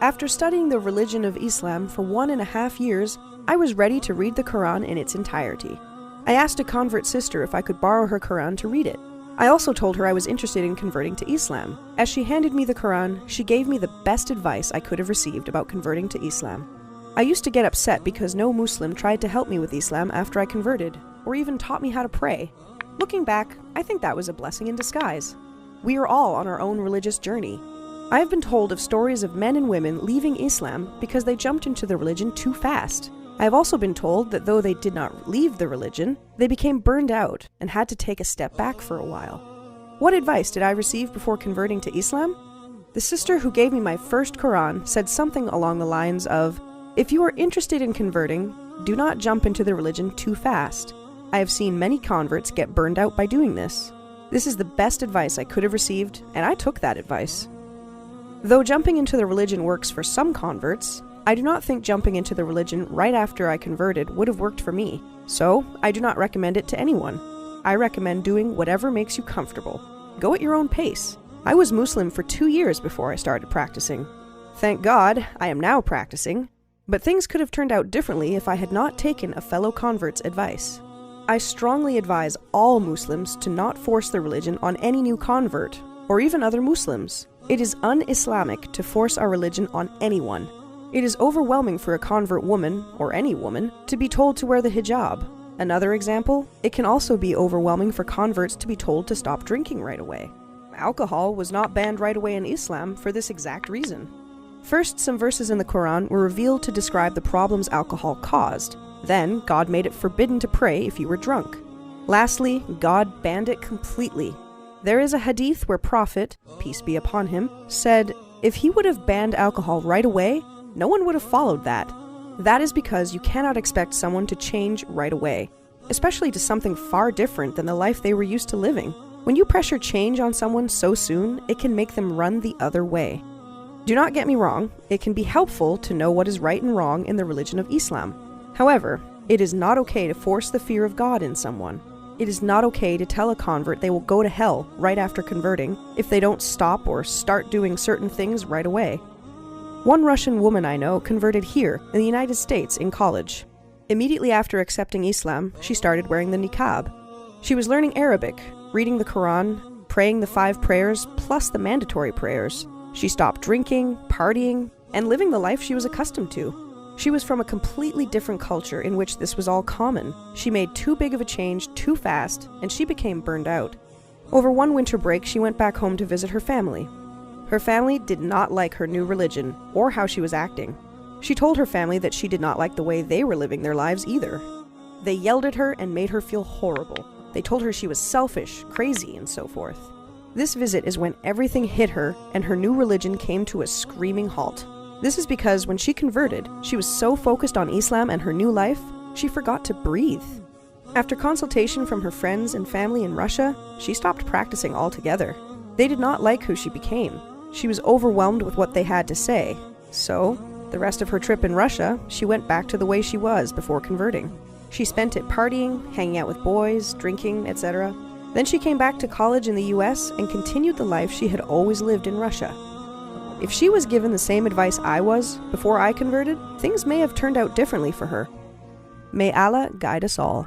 After studying the religion of Islam for 1.5 years, I was ready to read the Quran in its entirety. I asked a convert sister if I could borrow her Quran to read it. I also told her I was interested in converting to Islam. As she handed me the Quran, she gave me the best advice I could have received about converting to Islam. I used to get upset because no Muslim tried to help me with Islam after I converted, or even taught me how to pray. Looking back, I think that was a blessing in disguise. We are all on our own religious journey. I have been told of stories of men and women leaving Islam because they jumped into the religion too fast. I have also been told that though they did not leave the religion, they became burned out and had to take a step back for a while. What advice did I receive before converting to Islam? The sister who gave me my first Quran said something along the lines of, "If you are interested in converting, do not jump into the religion too fast. I have seen many converts get burned out by doing this. This is the best advice I could have received, and I took that advice." Though jumping into the religion works for some converts, I do not think jumping into the religion right after I converted would have worked for me, so I do not recommend it to anyone. I recommend doing whatever makes you comfortable. Go at your own pace. I was Muslim for 2 years before I started practicing. Thank God, I am now practicing, but things could have turned out differently if I had not taken a fellow convert's advice. I strongly advise all Muslims to not force the religion on any new convert, or even other Muslims. It is un-Islamic to force our religion on anyone. It is overwhelming for a convert woman, or any woman, to be told to wear the hijab. Another example, it can also be overwhelming for converts to be told to stop drinking right away. Alcohol was not banned right away in Islam for this exact reason. First, some verses in the Quran were revealed to describe the problems alcohol caused. Then, God made it forbidden to pray if you were drunk. Lastly, God banned it completely. There is a hadith where Prophet, peace be upon him, said, if he would have banned alcohol right away, no one would have followed that. That is because you cannot expect someone to change right away, especially to something far different than the life they were used to living. When you pressure change on someone so soon, it can make them run the other way. Do not get me wrong, it can be helpful to know what is right and wrong in the religion of Islam. However, it is not okay to force the fear of God in someone. It is not okay to tell a convert they will go to hell right after converting if they don't stop or start doing certain things right away. One Russian woman I know converted here in the United States in college. Immediately after accepting Islam, she started wearing the niqab. She was learning Arabic, reading the Quran, praying the 5 prayers plus the mandatory prayers. She stopped drinking, partying, and living the life she was accustomed to. She was from a completely different culture in which this was all common. She made too big of a change too fast, and she became burned out. Over one winter break, she went back home to visit her family. Her family did not like her new religion, or how she was acting. She told her family that she did not like the way they were living their lives either. They yelled at her and made her feel horrible. They told her she was selfish, crazy, and so forth. This visit is when everything hit her, and her new religion came to a screaming halt. This is because when she converted, she was so focused on Islam and her new life, she forgot to breathe. After consultation from her friends and family in Russia, she stopped practicing altogether. They did not like who she became. She was overwhelmed with what they had to say. So, the rest of her trip in Russia, she went back to the way she was before converting. She spent it partying, hanging out with boys, drinking, etc. Then she came back to college in the US and continued the life she had always lived in Russia. If she was given the same advice I was before I converted, things may have turned out differently for her. May Allah guide us all.